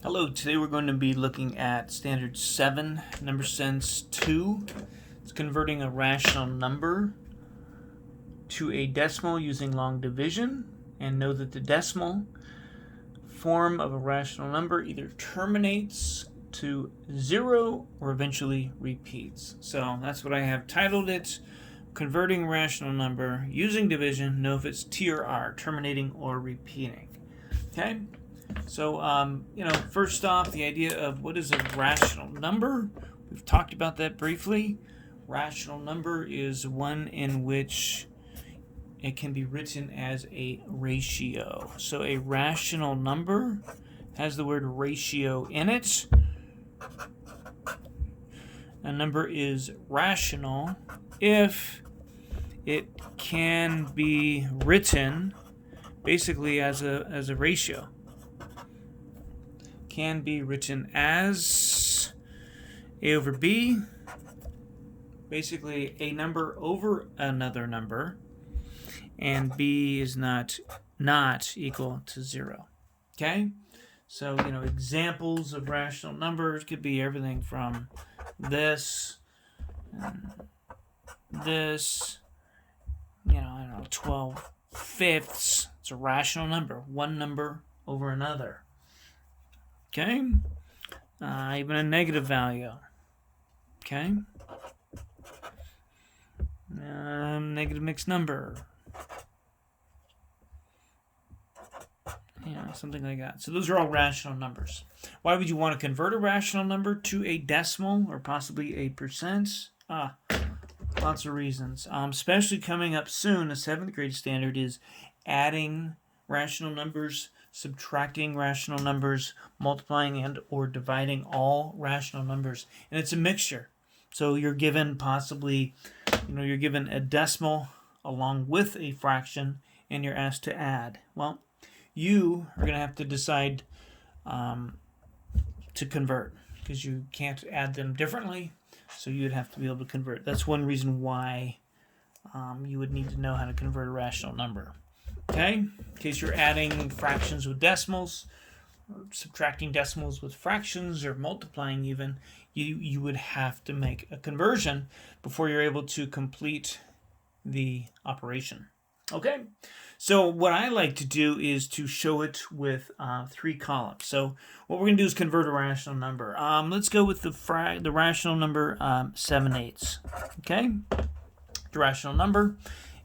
Hello, today we're going to be looking at standard 7, number sense 2. It's converting a rational number to a decimal using long division, and know that the decimal form of a rational number either terminates to 0 or eventually repeats. So that's what I have titled it, converting a rational number using division, know if it's T or R, terminating or repeating. Okay? So, first off, the idea of what is a rational number. We've talked about that briefly. Rational number is one in which it can be written as a ratio. So a rational number has the word ratio in it. A number is rational if it can be written basically as a ratio. Can be written as A over B, basically a number over another number, and B is not equal to 0. Okay? So, examples of rational numbers could be everything from this, and this, 12 fifths. It's a rational number, one number over another. Okay? Even a negative value. Okay? Negative mixed number. Something like that. So those are all rational numbers. Why would you want to convert a rational number to a decimal or possibly a percent? Lots of reasons. Especially coming up soon, a 7th grade standard is adding rational numbers, subtracting rational numbers, multiplying and or dividing all rational numbers. And it's a mixture. So you're given possibly, you're given a decimal along with a fraction, and you're asked to add. Well, you are going to have to decide to convert, because you can't add them differently, so you'd have to be able to convert. That's one reason why you would need to know how to convert a rational number. Okay? In case you're adding fractions with decimals, or subtracting decimals with fractions, or multiplying even, you would have to make a conversion before you're able to complete the operation. Okay? So what I like to do is to show it with 3 columns. So what we're going to do is convert a rational number. Let's go with the rational number 7/8. Okay? The rational number.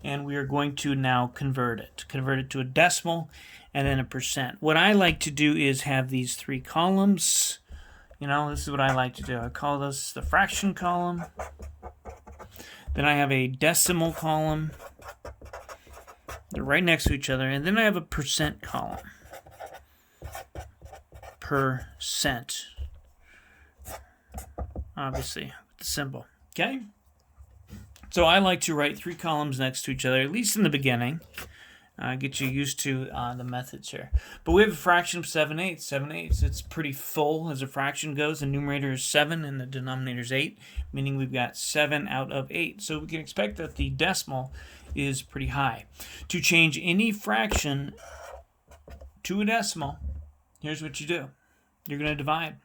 And we are going to now convert it to a decimal and then a percent. What I like to do is have these 3 columns. This is what I like to do. I call this the fraction column. Then I have a decimal column. They're right next to each other. And then I have a percent column. Percent. Obviously, with the symbol. Okay? So I like to write 3 columns next to each other, at least in the beginning. Get you used to the methods here. But we have a fraction of 7/8. 7/8, it's pretty full as a fraction goes. The numerator is 7 and the denominator is 8, meaning we've got 7 out of 8. So we can expect that the decimal is pretty high. To change any fraction to a decimal, here's what you do. You're going to divide.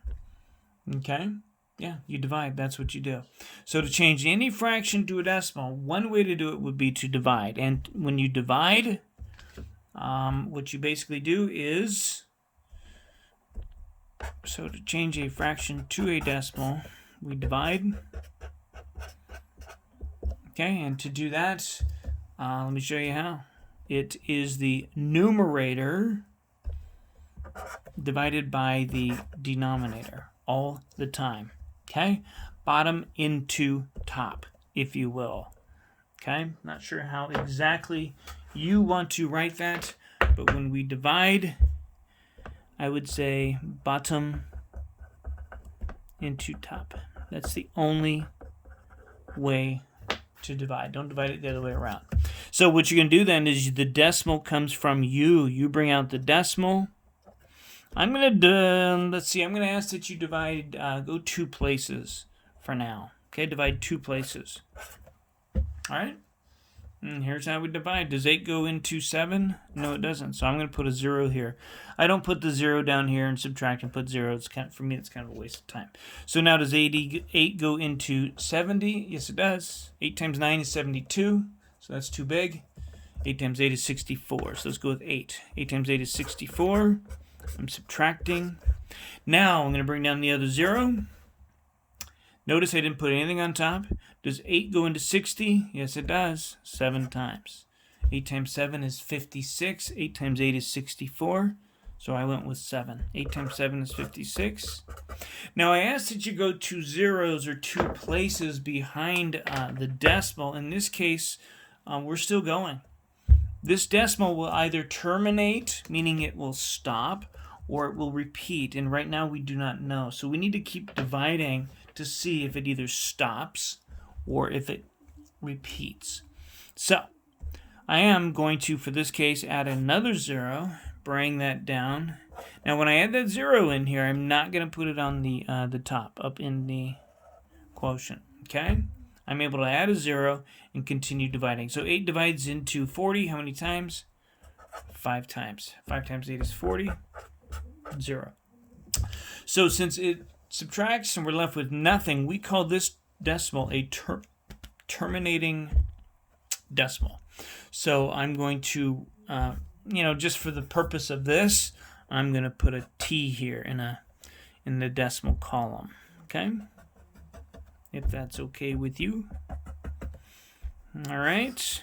Okay? Yeah, you divide. That's what you do. So to change any fraction to a decimal, one way to do it would be to divide. And when you divide, what you basically do is, so to change a fraction to a decimal, we divide. Okay, and to do that, let me show you how. It is the numerator divided by the denominator all the time. Okay? Bottom into top, if you will. Okay? Not sure how exactly you want to write that, but when we divide, I would say bottom into top. That's the only way to divide. Don't divide it the other way around. So what you're going to do then is the decimal comes from you. You bring out the decimal. I'm going to, let's see, I'm going to ask that you divide, go 2 places for now. Okay, divide 2 places. All right? And here's how we divide. Does 8 go into 7? No, it doesn't. So I'm going to put a 0 here. I don't put the 0 down here and subtract and put 0. It's kind of, for me, it's kind of a waste of time. So now does 8 go into 70? Yes, it does. 8 times 9 is 72. So that's too big. 8 times 8 is 64. So let's go with 8. 8 times 8 is 64. I'm subtracting. Now I'm going to bring down the other 0. Notice I didn't put anything on top. Does 8 go into 60? Yes, it does. 7 times. 8 times 7 is 56. 8 times 8 is 64. So I went with 7. 8 times 7 is 56. Now I asked that you go 2 zeros or 2 places behind the decimal. In this case, we're still going. This decimal will either terminate, meaning it will stop, or it will repeat. And right now we do not know. So we need to keep dividing to see if it either stops or if it repeats. So I am going to, for this case, add another 0, bring that down. Now when I add that 0 in here, I'm not going to put it on the top, up in the quotient. Okay? I'm able to add a 0 and continue dividing. So 8 divides into 40. How many times? 5 times. 5 times 8 is 40. 0. So since it subtracts and we're left with nothing, we call this decimal a terminating decimal. So I'm going to, just for the purpose of this, I'm going to put a T here in the decimal column. Okay? If that's okay with you. All right.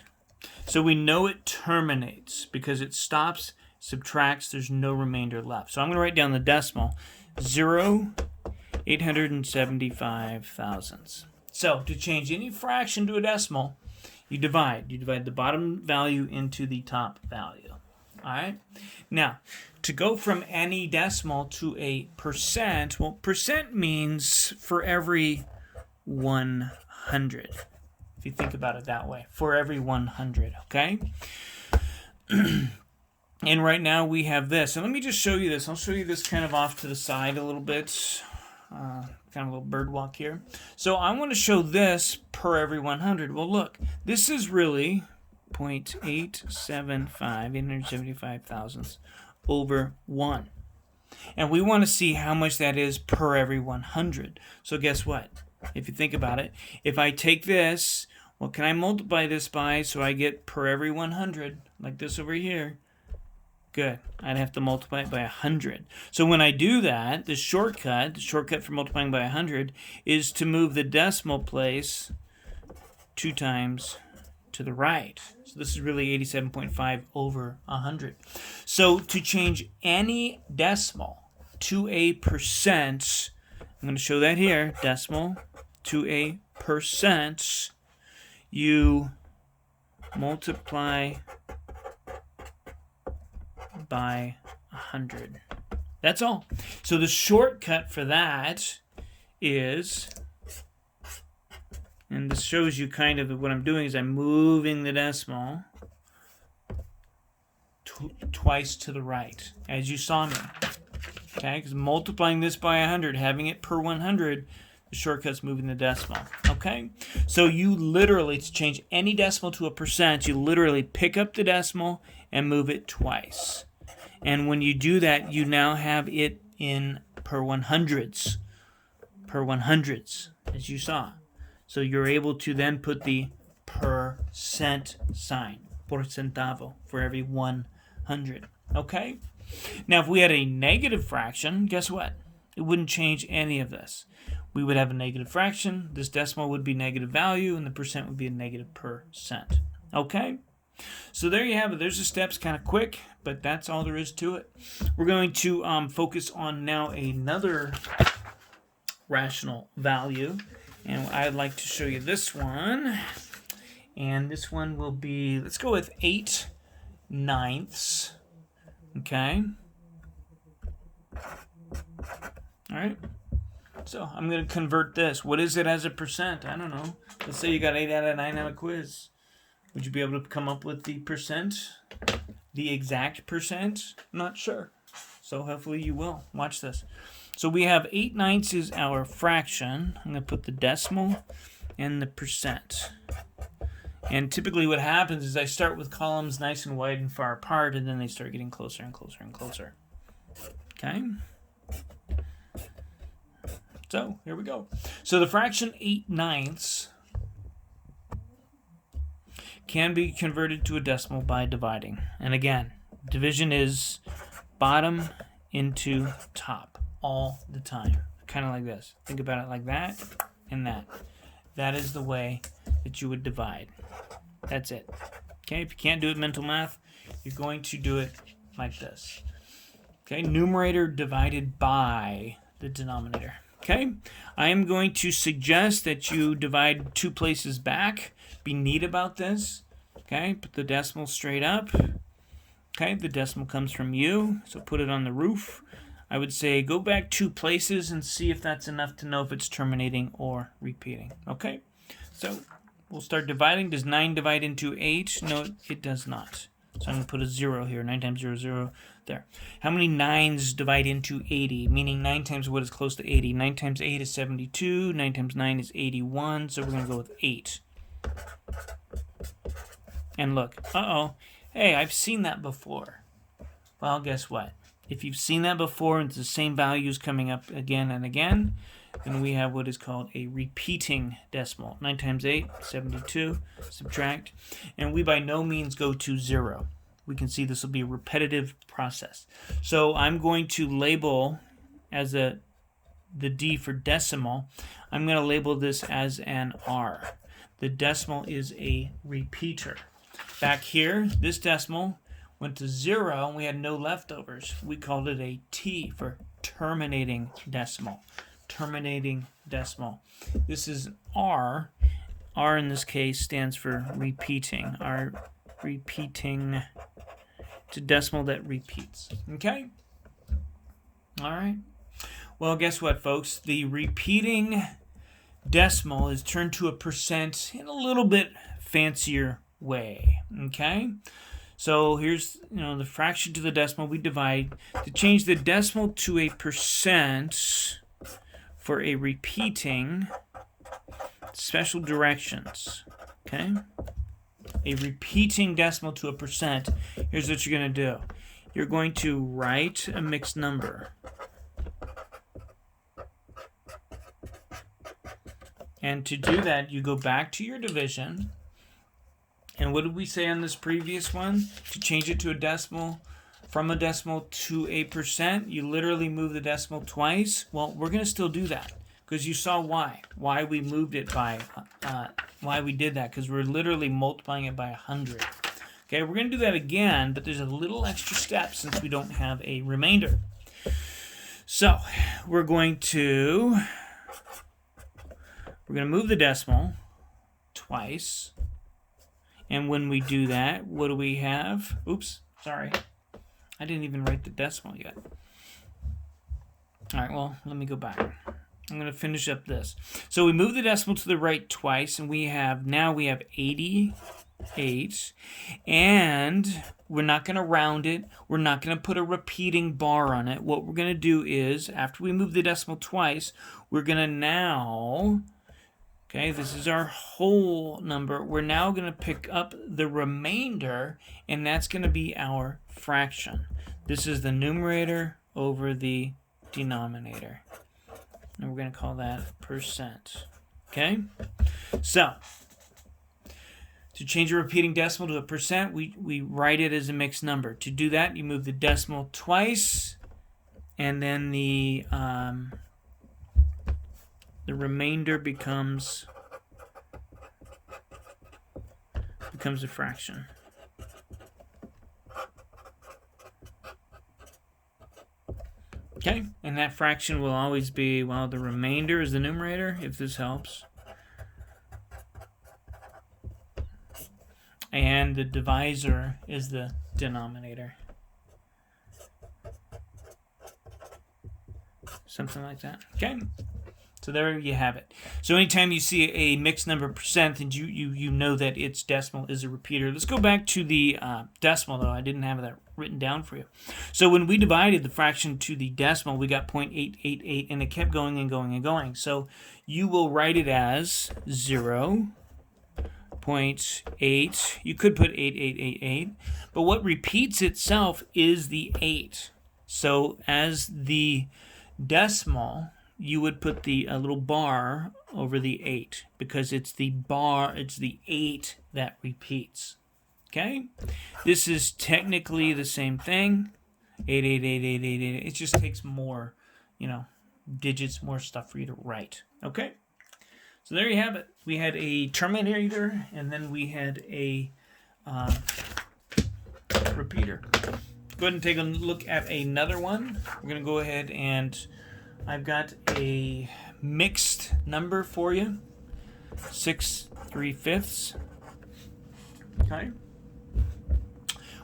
So we know it terminates because it stops, subtracts, there's no remainder left. So I'm going to write down the decimal. 875 thousandths. So to change any fraction to a decimal, you divide. You divide the bottom value into the top value. All right. Now, to go from any decimal to a percent, well, percent means for every 100. If you think about it that way, for every 100, okay? And right now we have this. And let me just show you this. I'll show you this kind of off to the side a little bit. Kind of a little bird walk here. So I want to show this per every 100. Well, look, this is really 875 thousandths over 1. And we want to see how much that is per every 100. So guess what? If you think about it, if I take this, what can I multiply this by so I get per every 100, like this over here? Good. I'd have to multiply it by 100. So when I do that, the shortcut for multiplying by 100 is to move the decimal place 2 times to the right. So this is really 87.5 over 100. So to change any decimal to a percent, I'm going to show that here, decimal to a percent, you multiply by 100. That's all. So the shortcut for that is, and this shows you kind of what I'm doing is I'm moving the decimal twice to the right, as you saw me. Okay, because multiplying this by 100, having it per 100, the shortcut's moving the decimal. Okay, so you literally, to change any decimal to a percent, you literally pick up the decimal and move it twice. And when you do that, you now have it in per 100s. Per 100s, as you saw. So you're able to then put the percent sign, porcentavo, for every 100. Okay? Now, if we had a negative fraction, guess what? It wouldn't change any of this. We would have a negative fraction, this decimal would be negative value, and the percent would be a negative percent. Okay? So there you have it. There's the steps, kind of quick, but that's all there is to it. We're going to focus on now another rational value, and I'd like to show you this one. And this one will be, let's go with 8/9. Okay. All right. So I'm going to convert this. What is it as a percent? I don't know. Let's say you got 8 out of 9 on a quiz. Would you be able to come up with the percent? The exact percent? I'm not sure. So hopefully you will. Watch this. So we have 8/9 is our fraction. I'm going to put the decimal and the percent. And typically what happens is I start with columns nice and wide and far apart, and then they start getting closer and closer and closer. Okay? So, here we go. So the fraction 8/9 can be converted to a decimal by dividing. And again, division is bottom into top all the time. Kind of like this. Think about it like that and that. That is the way that you would divide. That's it. Okay, if you can't do it mental math, you're going to do it like this. Okay, numerator divided by the denominator. Okay, I am going to suggest that you divide 2 places back. Be neat about this. Okay, put the decimal straight up. Okay, the decimal comes from you, so put it on the roof. I would say go back 2 places and see if that's enough to know if it's terminating or repeating. Okay, so we'll start dividing. Does 9 divide into 8? No, it does not. So I'm going to put a 0 here. 9 times 0, 0. There. How many 9s divide into 80? Meaning 9 times what is close to 80? 9 times 8 is 72. 9 times 9 is 81. So we're going to go with 8. And look. Uh-oh. Hey, I've seen that before. Well, guess what? If you've seen that before and it's the same values coming up again and again, then we have what is called a repeating decimal. 9 times 8, 72. Subtract. And we by no means go to 0. We can see this will be a repetitive process. So I'm going to label as the D for decimal. I'm going to label this as an R. The decimal is a repeater. Back here, this decimal went to 0 and we had no leftovers. We called it a T for terminating decimal. Terminating decimal. This is R. R in this case stands for repeating. R repeating. It's a decimal that repeats. Okay? All right. Well, guess what, folks? The repeating decimal is turned to a percent in a little bit fancier way. Okay? So here's, the fraction to the decimal we divide. To change the decimal to a percent for a repeating, special directions. Okay? A repeating decimal to a percent, here's what you're going to do. You're going to write a mixed number. And to do that, you go back to your division. And what did we say on this previous one? To change it to a decimal, from a decimal to a percent, you literally move the decimal twice. Well, we're going to still do that because you saw why we moved it by, why we did that, because we're literally multiplying it by 100. Okay, we're going to do that again, but there's a little extra step since we don't have a remainder. So we're going to move the decimal twice. And when we do that, what do we have? Oops, sorry. I didn't even write the decimal yet. All right, well, let me go back. I'm going to finish up this. So we move the decimal to the right twice, and we have 88. And we're not going to round it. We're not going to put a repeating bar on it. What we're going to do is, after we move the decimal twice, we're going to now... Okay, this is our whole number. We're now going to pick up the remainder, and that's going to be our fraction. This is the numerator over the denominator. And we're going to call that percent. Okay? So, to change a repeating decimal to a percent, we write it as a mixed number. To do that, you move the decimal twice, and then the remainder becomes a fraction. Okay, and that fraction will always be, well, the remainder is the numerator, if this helps. And the divisor is the denominator. Something like that. Okay? So there you have it. So anytime you see a mixed number percent, and you know that its decimal is a repeater. Let's go back to the decimal, though. I didn't have that written down for you. So when we divided the fraction to the decimal, we got 0.888, and it kept going and going and going. So you will write it as 0.888. 0.8. You could put 8888, but what repeats itself is the 8. So as the decimal, you would put the little bar over the 8 because it's the 8 that repeats. Okay? This is technically the same thing. 888888. It just takes more, digits, more stuff for you to write. Okay? So there you have it. We had a terminator, and then we had a repeater. Go ahead and take a look at another one. We're going to go ahead and I've got a mixed number for you. 6 3/5. Okay.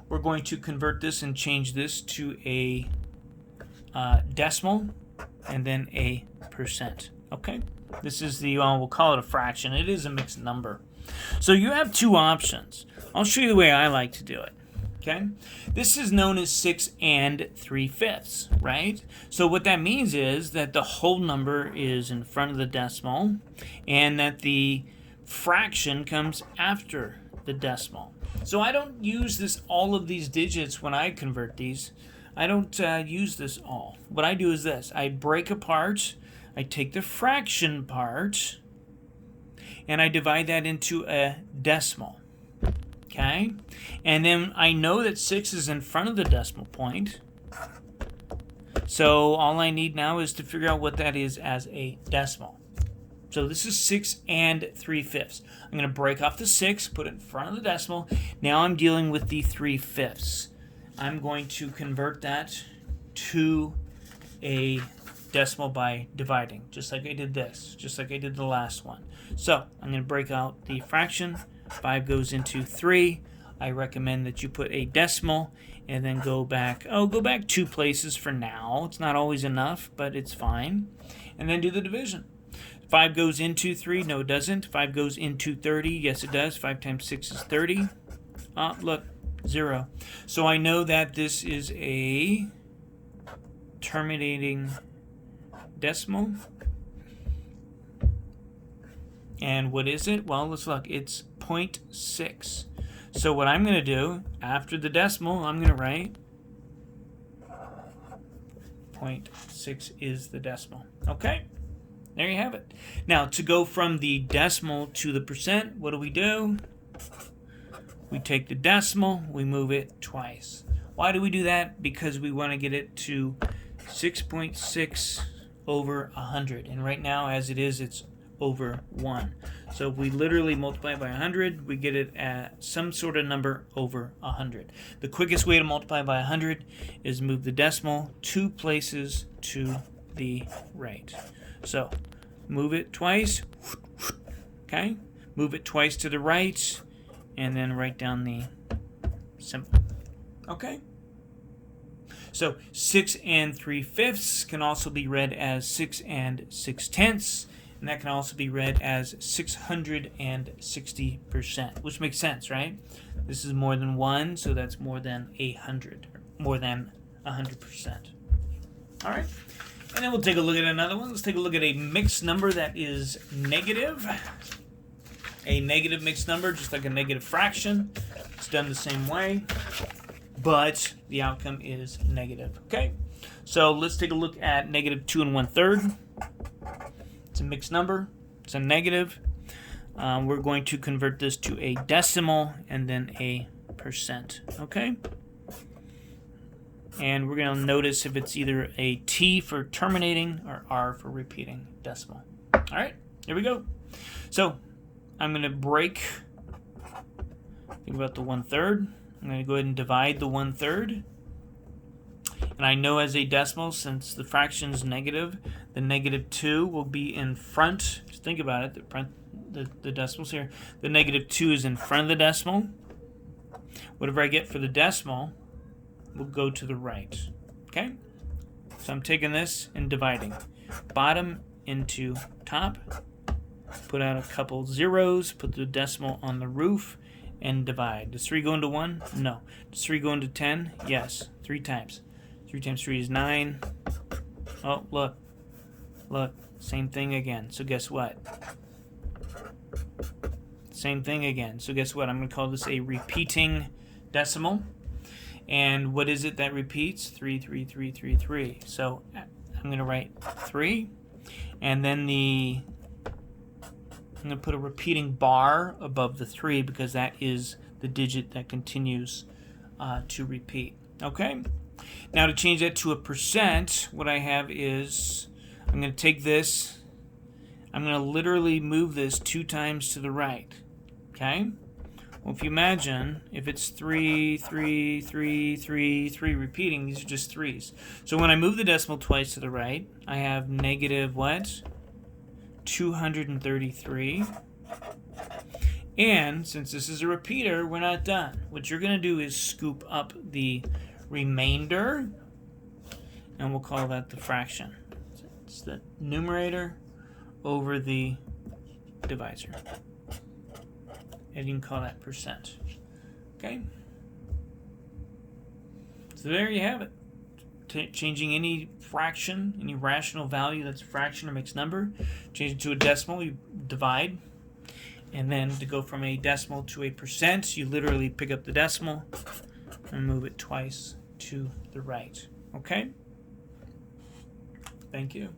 We're going to convert this and change this to a decimal and then a percent. Okay. This is we'll call it a fraction. It is a mixed number. So you have two options. I'll show you the way I like to do it. Okay? This is known as 6 3/5, right? So what that means is that the whole number is in front of the decimal and that the fraction comes after the decimal. So I don't use all of these digits when I convert these. I don't use this all. What I do is this. I break apart. I take the fraction part and I divide that into a decimal. Okay? And then I know that 6 is in front of the decimal point. So all I need now is to figure out what that is as a decimal. So this is 6 3/5. I'm going to break off the 6, put it in front of the decimal. Now I'm dealing with the 3/5. I'm going to convert that to a decimal by dividing, just like I did this, just like I did the last one. So I'm going to break out the fraction. 5 goes into 3. I recommend that you put a decimal and then go back 2 places for now. It's not always enough, but it's fine. And then do the division. 5 goes into 3. No, it doesn't. 5 goes into 30. Yes, it does. 5 times 6 is 30. Look, 0. So I know that this is a terminating decimal. And what is it? Well, let's look. It's 0.6. So what I'm going to do, after the decimal, I'm going to write 0.6 is the decimal. Okay? There you have it. Now, to go from the decimal to the percent, what do? We take the decimal, we move it twice. Why do we do that? Because we want to get it to 6.6 over 100. And right now, as it is, it's over 1. So if we literally multiply by 100, we get it at some sort of number over 100. The quickest way to multiply by 100 is move the decimal 2 places to the right. So move it twice, okay? Move it twice to the right, and then write down the symbol. Okay? So 6 3/5 can also be read as 6 6/10, and that can also be read as 660%, which makes sense, right? This is more than 1, so that's more than 100, more than 100%. All right? And then we'll take a look at another one. Let's take a look at a mixed number that is negative. A negative mixed number, just like a negative fraction. It's done the same way, but the outcome is negative. Okay? So let's take a look at negative 2 1/3. It's a mixed number. It's a negative. We're going to convert this to a decimal and then a percent. Okay? And we're going to notice if it's either a T for terminating or R for repeating decimal. All right, here we go. So I'm going to break, think about the 1/3. I'm going to go ahead and divide the 1/3. And I know as a decimal, since the fraction is negative, the negative 2 will be in front. Just think about it, the decimals here. The negative 2 is in front of the decimal. Whatever I get for the decimal will go to the right. Okay? So I'm taking this and dividing. Bottom into top. Put out a couple zeros. Put the decimal on the roof. And divide. Does 3 go into 1? No. Does 3 go into 10? Yes. 3 times. 3 times 3 is 9. Oh, look. Look. Same thing again. So guess what? Same thing again. So guess what? I'm going to call this a repeating decimal. And what is it that repeats? 3, 3, 3, 3, 3. So I'm going to write 3. And then I'm going to put a repeating bar above the 3 because that is the digit that continues to repeat. Okay? Now to change that to a percent, what I have is I'm going to take this, I'm going to literally move this 2 times to the right. Okay? Well, if you imagine, if it's 3, 3, 3, 3, 3 repeating, these are just 3s. So when I move the decimal twice to the right, I have negative what? 233. And since this is a repeater, we're not done. What you're going to do is scoop up the remainder, and we'll call that the fraction. It's the numerator over the divisor. And you can call that percent. Okay? So there you have it. Changing any fraction, any rational value that's a fraction or mixed number, change it to a decimal, you divide. And then to go from a decimal to a percent, you literally pick up the decimal and move it twice to the right. Okay? Thank you.